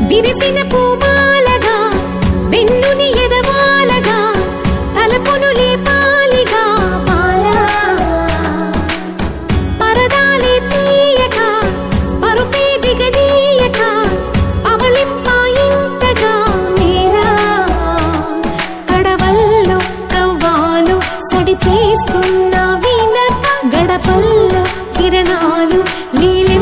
విరిసిన పూమాలగా వెన్నుని ఎదవాలగా తలపును లేపాలిగా బాలా పరదాలే తీయక పరుపే దిగనీయక అవలింపాయింతగా మీరా కడవల్లో కవ్వాలు సడి చేస్తున్న వీణత గడపల్లో కిరణాలు లీల